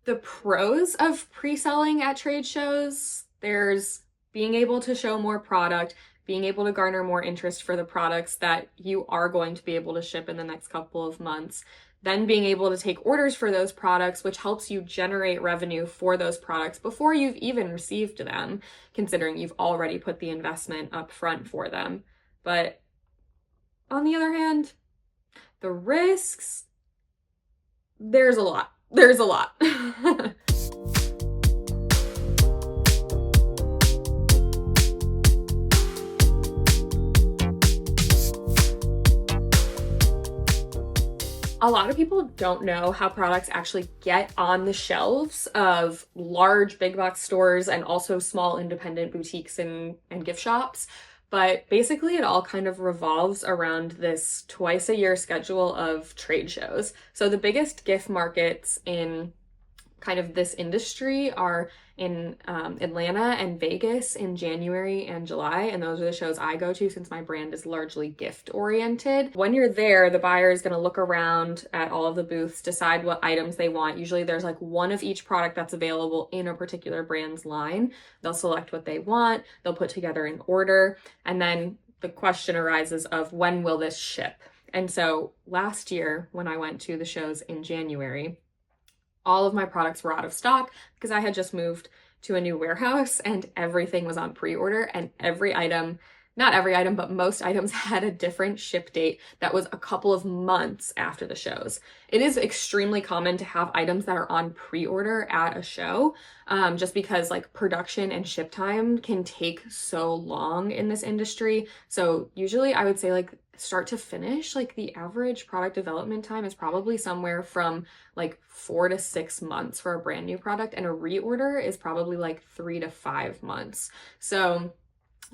the pros of pre-selling at trade shows. There's being able to show more product, being able to garner more interest for the products that you are going to be able to ship in the next couple of months. Then being able to take orders for those products, which helps you generate revenue for those products before you've even received them, considering you've already put the investment up front for them. But on the other hand, the risks, there's a lot. There's a lot. A lot of people don't know how products actually get on the shelves of large big box stores and also small independent boutiques and gift shops. But basically it all kind of revolves around this twice a year schedule of trade shows. So the biggest gift markets in kind of this industry are in Atlanta and Vegas in January and July, and those are the shows I go to since my brand is largely gift oriented. When you're there, the buyer is going to look around at all of the booths, decide what items they want. Usually there's like one of each product that's available in a particular brand's line. They'll select what they want, they'll put together an order, and then the question arises of when will this ship? And so last year when I went to the shows in January, all of my products were out of stock because I had just moved to a new warehouse and everything was on pre-order, and every item, not every item, but most items had a different ship date that was a couple of months after the shows. It is extremely common to have items that are on pre-order at a show, just because like production and ship time can take so long in this industry. So usually I would say like start to finish, like the average product development time is probably somewhere from like 4 to 6 months for a brand new product, and a reorder is probably like 3 to 5 months. So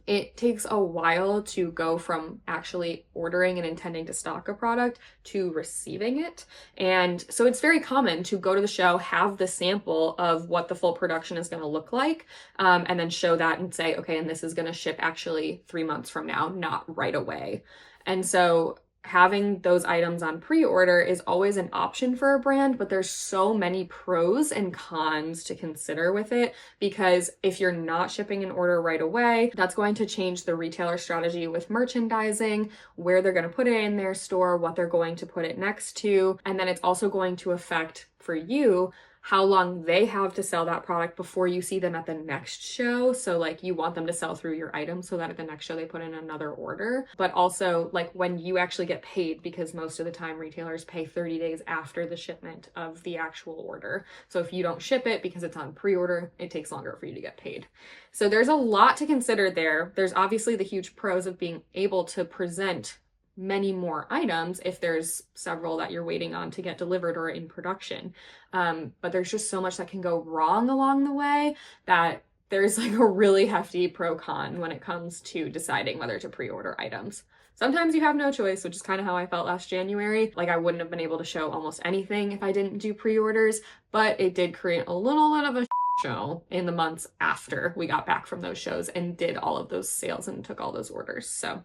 it takes a while to go from actually ordering and intending to stock a product to receiving it. And so it's very common to go to the show, have the sample of what the full production is going to look like, and then show that and say, okay, and this is going to ship actually 3 months from now, not right away. And so having those items on pre-order is always an option for a brand, but there's so many pros and cons to consider with it, because if you're not shipping an order right away, that's going to change the retailer strategy with merchandising, where they're going to put it in their store, what they're going to put it next to, and then it's also going to affect for you how long they have to sell that product before you see them at the next show. So like you want them to sell through your item so that at the next show they put in another order, but also like when you actually get paid, because most of the time retailers pay 30 days after the shipment of the actual order. So if you don't ship it because it's on pre-order, it takes longer for you to get paid. So there's a lot to consider there. There's obviously the huge pros of being able to present many more items if there's several that you're waiting on to get delivered or in production. But there's just so much that can go wrong along the way that there's like a really hefty pro-con when it comes to deciding whether to pre-order items. Sometimes you have no choice, which is kind of how I felt last January. Like I wouldn't have been able to show almost anything if I didn't do pre-orders, but it did create a little bit of a show in the months after we got back from those shows and did all of those sales and took all those orders. So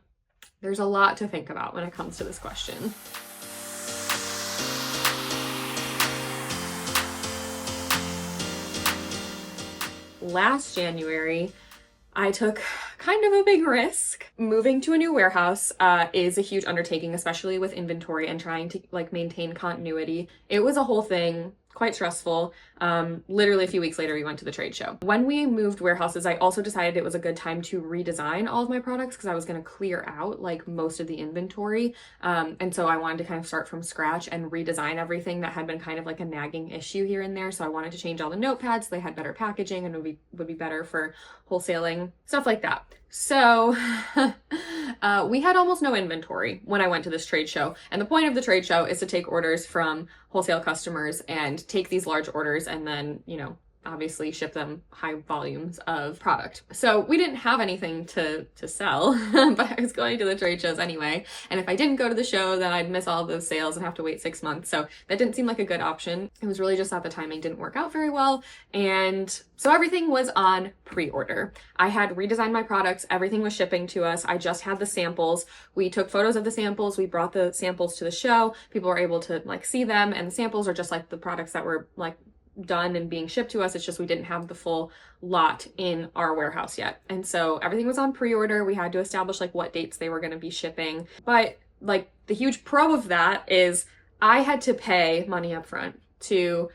there's a lot to think about when it comes to this question. Last January, I took kind of a big risk. Moving to a new warehouse is a huge undertaking, especially with inventory and trying to like maintain continuity. It was a whole thing, quite stressful. Literally a few weeks later, we went to the trade show. When we moved warehouses, I also decided it was a good time to redesign all of my products because I was going to clear out like most of the inventory. And so I wanted to kind of start from scratch and redesign everything that had been kind of like a nagging issue here and there. So I wanted to change all the notepads so they had better packaging and would be better for wholesaling, stuff like that. So we had almost no inventory when I went to this trade show. And the point of the trade show is to take orders from wholesale customers and take these large orders and then, you know, obviously ship them high volumes of product. So we didn't have anything to sell, but I was going to the trade shows anyway. And if I didn't go to the show, then I'd miss all of those sales and have to wait 6 months. So that didn't seem like a good option. It was really just that the timing didn't work out very well. And so everything was on pre-order. I had redesigned my products. Everything was shipping to us. I just had the samples. We took photos of the samples. We brought the samples to the show. People were able to like see them, and the samples are just like the products that were like done and being shipped to us. It's just we didn't have the full lot in our warehouse yet. And so everything was on pre-order. We had to establish like what dates they were going to be shipping. But like the huge pro of that is I had to pay money up front to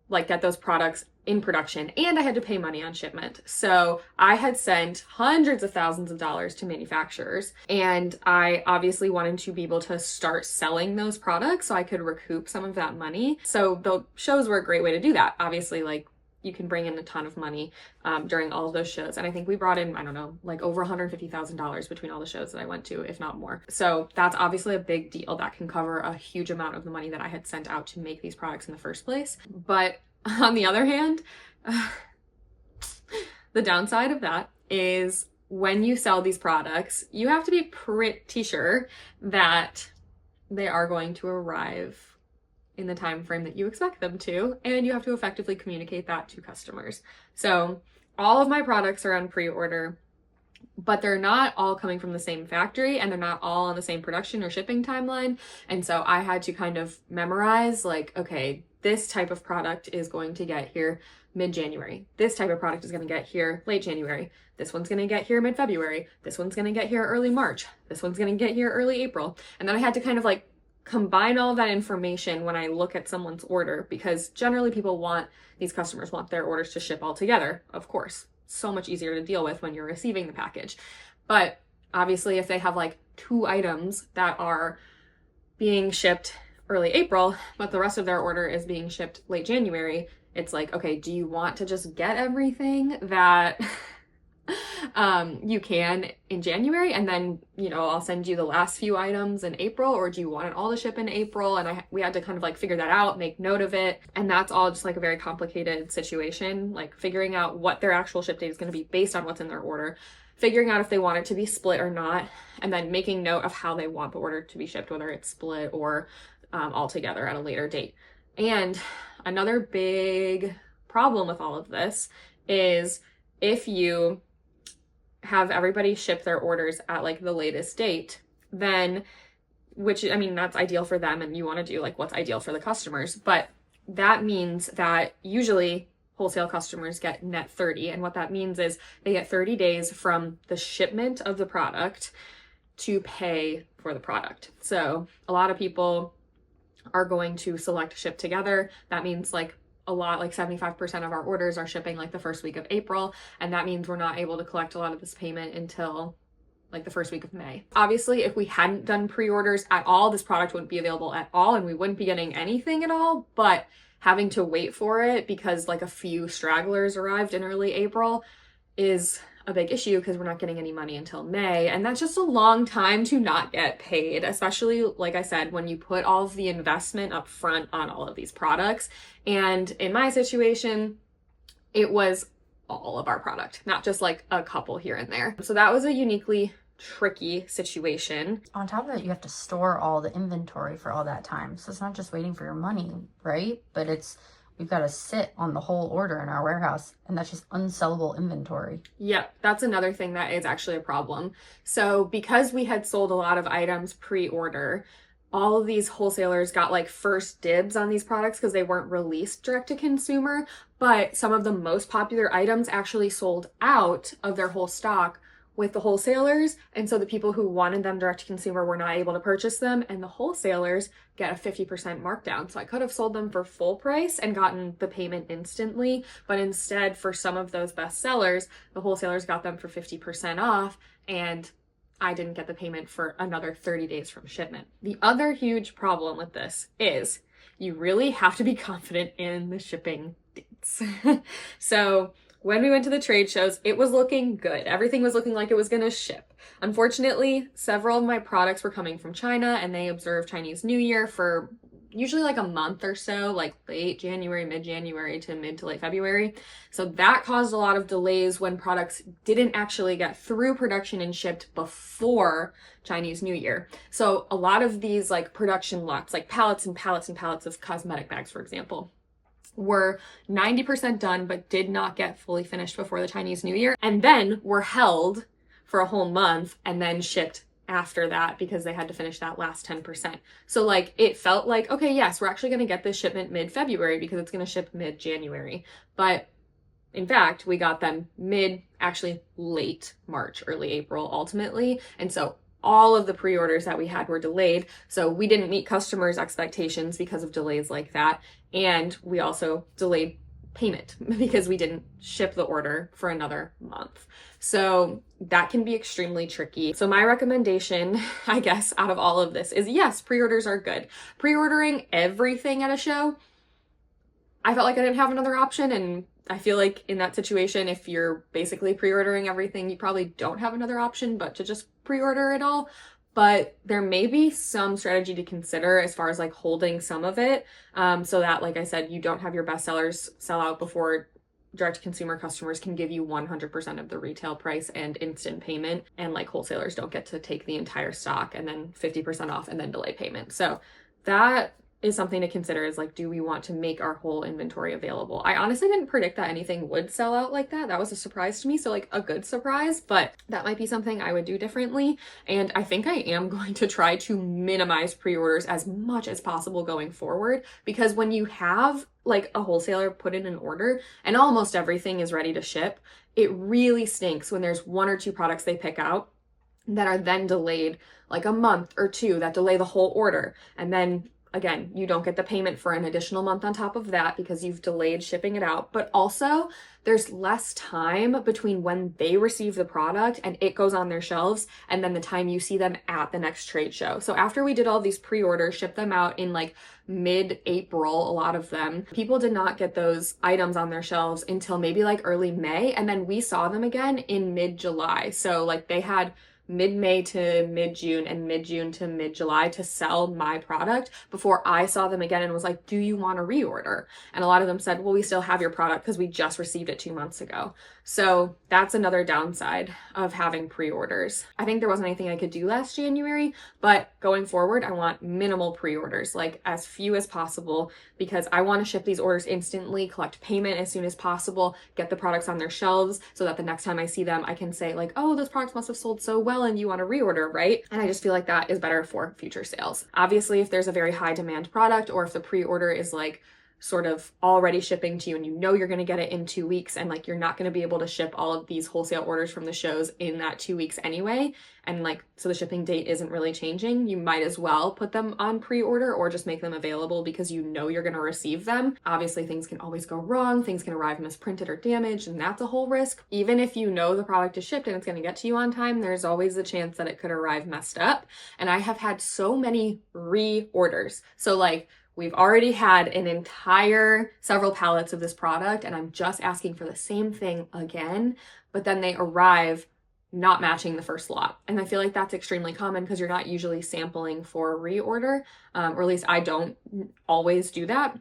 like get those products in production, and I had to pay money on shipment. So I had sent hundreds of thousands of dollars to manufacturers, and I obviously wanted to be able to start selling those products so I could recoup some of that money. So the shows were a great way to do that. Obviously, like you can bring in a ton of money during all of those shows. And I think we brought in, I don't know, like over $150,000 between all the shows that I went to, if not more. So that's obviously a big deal. That can cover a huge amount of the money that I had sent out to make these products in the first place. But on the other hand, the downside of that is when you sell these products, you have to be pretty sure that they are going to arrive in the time frame that you expect them to, and you have to effectively communicate that to customers. So all of my products are on pre-order, but they're not all coming from the same factory, and they're not all on the same production or shipping timeline. And so I had to kind of memorize like, okay, this type of product is going to get here mid-January. This type of product is going to get here late January. This one's going to get here mid-February. This one's going to get here early March. This one's going to get here early April. And then I had to kind of like combine all of that information when I look at someone's order, because generally these customers want their orders to ship all together, of course. So much easier to deal with when you're receiving the package. But obviously if they have like 2 items that are being shipped early April, but the rest of their order is being shipped late January, it's like, okay, do you want to just get everything that you can in January, and then, you know, I'll send you the last few items in April, or do you want it all to ship in April? And we had to kind of like figure that out, make note of it. And that's all just like a very complicated situation, like figuring out what their actual ship date is going to be based on what's in their order, figuring out if they want it to be split or not, and then making note of how they want the order to be shipped, whether it's split or all together at a later date. And another big problem with all of this is if you have everybody ship their orders at like the latest date, then, which, I mean, that's ideal for them, and you want to do like what's ideal for the customers, but that means that usually wholesale customers get net 30. And what that means is they get 30 days from the shipment of the product to pay for the product. So a lot of people are going to select ship together. That means like a lot, like 75% of our orders are shipping like the first week of April. And that means we're not able to collect a lot of this payment until like the first week of May. Obviously, if we hadn't done pre-orders at all, this product wouldn't be available at all, and we wouldn't be getting anything at all. But having to wait for it because like a few stragglers arrived in early April is a big issue, because we're not getting any money until May. And that's just a long time to not get paid, especially, like I said, when you put all of the investment up front on all of these products. And in my situation, it was all of our product, not just like a couple here and there. So that was a uniquely tricky situation. On top of that, you have to store all the inventory for all that time. So it's not just waiting for your money, right? But we've got to sit on the whole order in our warehouse, and that's just unsellable inventory. Yep, that's another thing that is actually a problem. So because we had sold a lot of items pre-order, all of these wholesalers got like first dibs on these products because they weren't released direct to consumer, but some of the most popular items actually sold out of their whole stock with the wholesalers. And so the people who wanted them direct to consumer were not able to purchase them, and the wholesalers get a 50% markdown. So I could have sold them for full price and gotten the payment instantly, but instead for some of those best sellers, the wholesalers got them for 50% off, and I didn't get the payment for another 30 days from shipment. The other huge problem with this is you really have to be confident in the shipping dates. So when we went to the trade shows, it was looking good. Everything was looking like it was going to ship. Unfortunately, several of my products were coming from China, and they observe Chinese New Year for usually like a month or so, like late January, mid-January to mid to late February. So that caused a lot of delays when products didn't actually get through production and shipped before Chinese New Year. So a lot of these like production lots, like pallets and pallets and pallets of cosmetic bags, for example, were 90% done but did not get fully finished before the Chinese New Year, and then were held for a whole month and then shipped after that because they had to finish that last 10%. So like it felt like, okay, yes, we're actually going to get this shipment mid-February because it's going to ship mid-January. But in fact, we got them actually late March, early April ultimately. And so all of the pre-orders that we had were delayed. So we didn't meet customers' expectations because of delays like that. And we also delayed payment because we didn't ship the order for another month. So that can be extremely tricky. So my recommendation, I guess, out of all of this is yes, pre-orders are good. Pre-ordering everything at a show, I felt like I didn't have another option. And I feel like in that situation, if you're basically pre-ordering everything, you probably don't have another option but to just pre-order it all. But there may be some strategy to consider as far as like holding some of it, so that, like I said, you don't have your best sellers sell out before direct-to-consumer customers can give you 100% of the retail price and instant payment, and like wholesalers don't get to take the entire stock and then 50% off and then delay payment. So that is something to consider, is like, do we want to make our whole inventory available? I honestly didn't predict that anything would sell out like that. That was a surprise to me. So like a good surprise, but that might be something I would do differently. And I think I am going to try to minimize pre-orders as much as possible going forward, because when you have like a wholesaler put in an order and almost everything is ready to ship, it really stinks when there's one or two products they pick out that are then delayed like a month or two, that delay the whole order. And then again, you don't get the payment for an additional month on top of that because you've delayed shipping it out. But also, there's less time between when they receive the product and it goes on their shelves and then the time you see them at the next trade show. So after we did all these pre-orders, shipped them out in like mid-April, a lot of them, people did not get those items on their shelves until maybe like early May. And then we saw them again in mid-July. So like they had mid-May to mid-June and mid-June to mid-July to sell my product before I saw them again and was like, do you want to reorder? And a lot of them said, well, we still have your product because we just received it 2 months ago. So that's another downside of having pre-orders. I think there wasn't anything I could do last January, but going forward, I want minimal pre-orders, like as few as possible, because I want to ship these orders instantly, collect payment as soon as possible, get the products on their shelves so that the next time I see them, I can say like, oh, those products must have sold so well and you want to reorder, right? And I just feel like that is better for future sales. Obviously, if there's a very high demand product, or if the pre-order is like sort of already shipping to you and you know you're going to get it in 2 weeks, and like you're not going to be able to ship all of these wholesale orders from the shows in that 2 weeks anyway, and like so the shipping date isn't really changing, you might as well put them on pre-order or just make them available because you know you're going to receive them. Obviously, things can always go wrong, things can arrive misprinted or damaged, and that's a whole risk. Even if you know the product is shipped and it's going to get to you on time, there's always the chance that it could arrive messed up. And I have had so many reorders. So like we've already had an entire several pallets of this product and I'm just asking for the same thing again, but then they arrive not matching the first lot. And I feel like that's extremely common because you're not usually sampling for a reorder, or at least I don't always do that.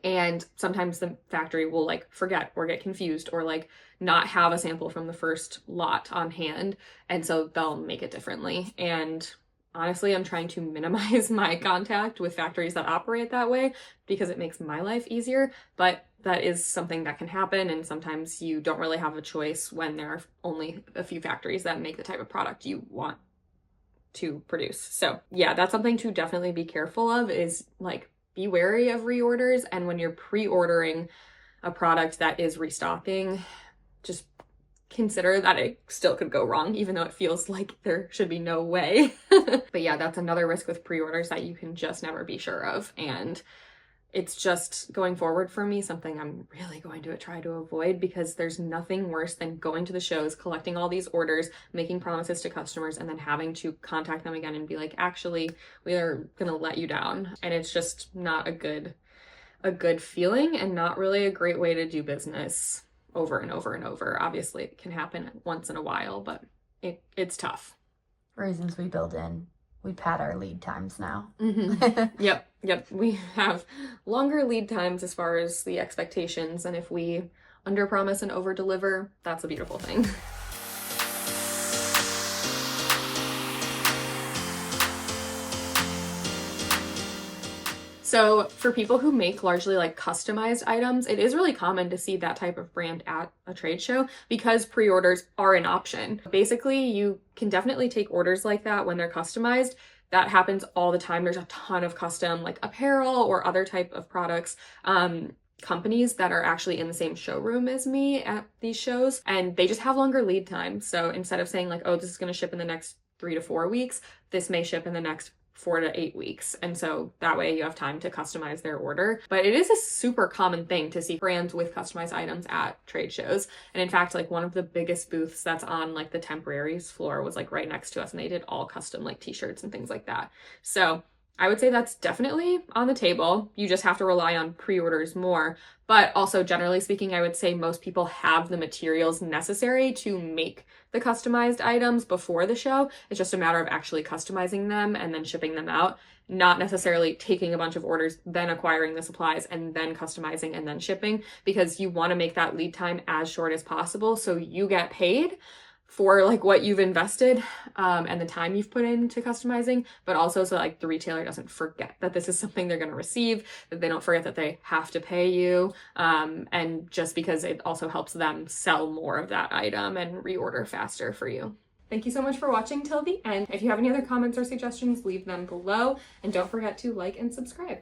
And sometimes the factory will like forget or get confused or like not have a sample from the first lot on hand. And so they'll make it differently. And honestly, I'm trying to minimize my contact with factories that operate that way because it makes my life easier, but that is something that can happen, and sometimes you don't really have a choice when there are only a few factories that make the type of product you want to produce. So yeah, that's something to definitely be careful of, is like be wary of reorders, and when you're pre-ordering a product that is restocking, just consider that it still could go wrong, even though it feels like there should be no way. But yeah, that's another risk with pre-orders that you can just never be sure of. And it's just, going forward for me, something I'm really going to try to avoid, because there's nothing worse than going to the shows, collecting all these orders, making promises to customers, and then having to contact them again and be like, actually, we are gonna let you down. And it's just not a good feeling, and not really a great way to do business over and over and over. Obviously, it can happen once in a while, but it's tough. Reasons we build in. We pad our lead times now. Mm-hmm. Yep. We have longer lead times as far as the expectations, and if we underpromise and overdeliver, that's a beautiful thing. So for people who make largely like customized items, it is really common to see that type of brand at a trade show because pre-orders are an option. Basically, you can definitely take orders like that when they're customized. That happens all the time. There's a ton of custom like apparel or other type of products. Companies that are actually in the same showroom as me at these shows, and they just have longer lead time. So instead of saying like, oh, this is going to ship in the next 3 to 4 weeks, this may ship in the next 4 to 8 weeks. And so that way you have time to customize their order. But it is a super common thing to see brands with customized items at trade shows. And in fact, like one of the biggest booths that's on like the temporaries floor was like right next to us, and they did all custom like t-shirts and things like that. So I would say that's definitely on the table. You just have to rely on pre-orders more. But also, generally speaking, I would say most people have the materials necessary to make the customized items before the show. It's just a matter of actually customizing them and then shipping them out, not necessarily taking a bunch of orders, then acquiring the supplies, and then customizing and then shipping, because you want to make that lead time as short as possible so you get paid for like what you've invested and the time you've put into customizing, but also so like the retailer doesn't forget that this is something they're going to receive, that they don't forget that they have to pay you, and just because it also helps them sell more of that item and reorder faster for you. Thank you so much for watching till the end. If you have any other comments or suggestions, leave them below, and don't forget to like and subscribe.